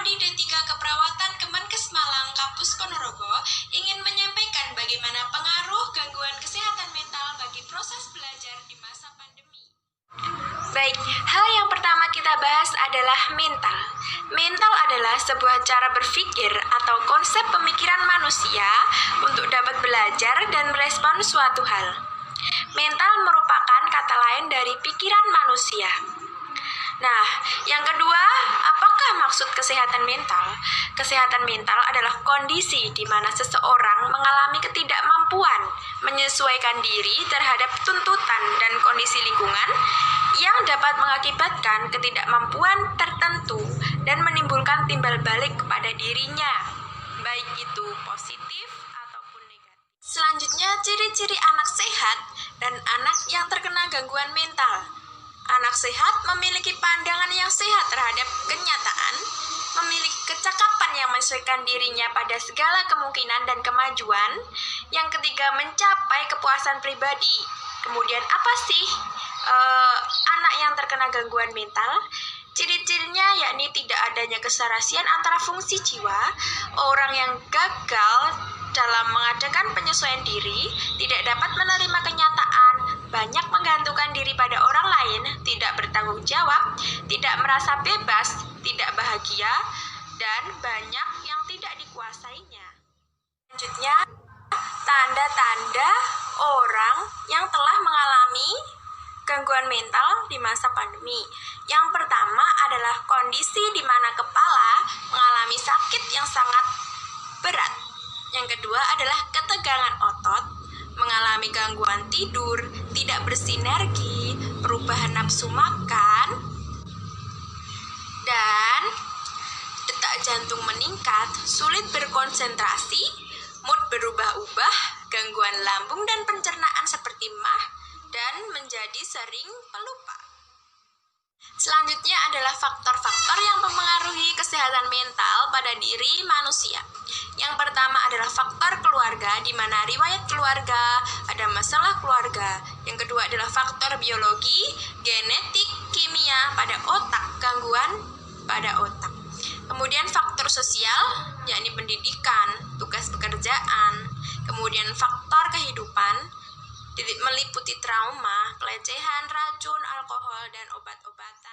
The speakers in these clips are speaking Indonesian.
Prodi D3 Keperawatan Kemenkes Malang Kampus Ponorogo ingin menyampaikan bagaimana pengaruh gangguan kesehatan mental bagi proses belajar di masa pandemi. Baik, hal yang pertama kita bahas adalah mental. Mental adalah sebuah cara berpikir atau konsep pemikiran manusia untuk dapat belajar dan merespon suatu hal. Mental merupakan kata lain dari pikiran manusia. Nah, yang kedua, apakah maksud kesehatan mental? Kesehatan mental adalah kondisi di mana seseorang mengalami ketidakmampuan menyesuaikan diri terhadap tuntutan dan kondisi lingkungan yang dapat mengakibatkan ketidakmampuan tertentu dan menimbulkan timbal balik kepada dirinya, baik itu positif ataupun negatif. Selanjutnya, ciri-ciri anak sehat dan anak yang terkena gangguan mental. Anak sehat memiliki pandangan yang sehat terhadap kenyataan, memiliki kecakapan yang menyesuaikan dirinya pada segala kemungkinan dan kemajuan. Yang ketiga, mencapai kepuasan pribadi. Kemudian apa sih anak yang terkena gangguan mental? Ciri-cirinya yakni tidak adanya keserasian antara fungsi jiwa, orang yang gagal dalam mengadakan penyesuaian diri, tidak dapat menerima kenyataan, banyak menggantungkan diri pada orang lain, tidak bertanggung jawab, tidak merasa bebas, tidak bahagia, dan banyak yang tidak dikuasainya. Selanjutnya, tanda-tanda orang yang telah mengalami gangguan mental di masa pandemi. Yang pertama adalah kondisi di mana kepala mengalami sakit yang sangat berat. Yang kedua adalah ketegangan otot, mengalami gangguan tidur, tidak bersinergi, perubahan nafsu makan, dan detak jantung meningkat, sulit berkonsentrasi, mood berubah-ubah, gangguan lambung dan pencernaan seperti mah, dan menjadi sering pelupa. Selanjutnya adalah faktor-faktor yang mempengaruhi kesehatan mental pada diri manusia. Yang pertama adalah faktor keluarga, di mana riwayat keluarga, ada masalah keluarga. Yang kedua adalah faktor biologi, genetik, kimia pada otak, gangguan pada otak. Kemudian faktor sosial, yakni pendidikan, tugas pekerjaan. Kemudian faktor kehidupan, meliputi trauma, pelecehan, racun, alkohol, dan obat-obatan.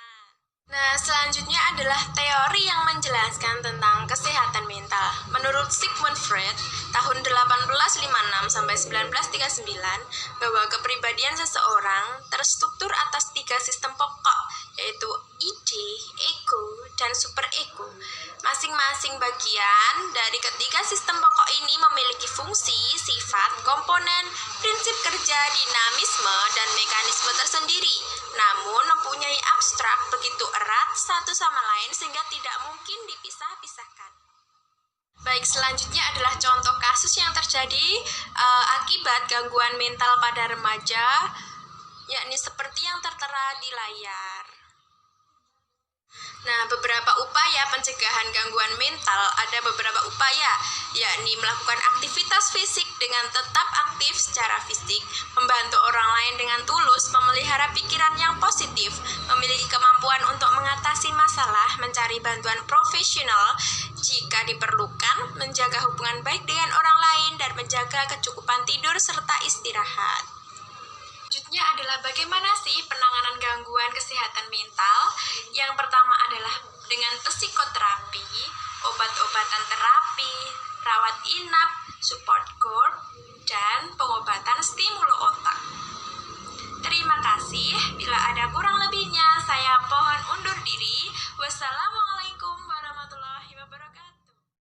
Nah, selanjutnya adalah teori yang menjelaskan tentang kesehatan mental. Menurut Sigmund Freud, tahun 1856 sampai 1939, bahwa kepribadian seseorang terstruktur atas 3 sistem pokok, yaitu ide, ego, dan superego. Masing-masing bagian dari ketiga sistem pokok ini memiliki fungsi, sifat, komponen, prinsip kerja, dinamisme, dan mekanisme tersendiri, namun mempunyai abstrak begitu erat satu sama lain sehingga tidak mungkin dipisah-pisahkan. Baik, selanjutnya adalah contoh kasus yang terjadi akibat gangguan mental pada remaja, yakni seperti yang tertera di layar. Nah, beberapa upaya pencegahan gangguan mental, ada beberapa upaya, yakni melakukan aktivitas fisik dengan tetap aktif secara fisik, membantu orang lain dengan tulus, memelihara pikiran yang positif, memiliki kemampuan untuk mengatasi masalah, mencari bantuan profesional jika diperlukan, menjaga hubungan baik dengan orang lain, dan menjaga kecukupan tidur serta istirahat. Selanjutnya adalah bagaimana sih penanganan gangguan kesehatan mental. Yang pertama adalah dengan psikoterapi, obat-obatan terapi, rawat inap, support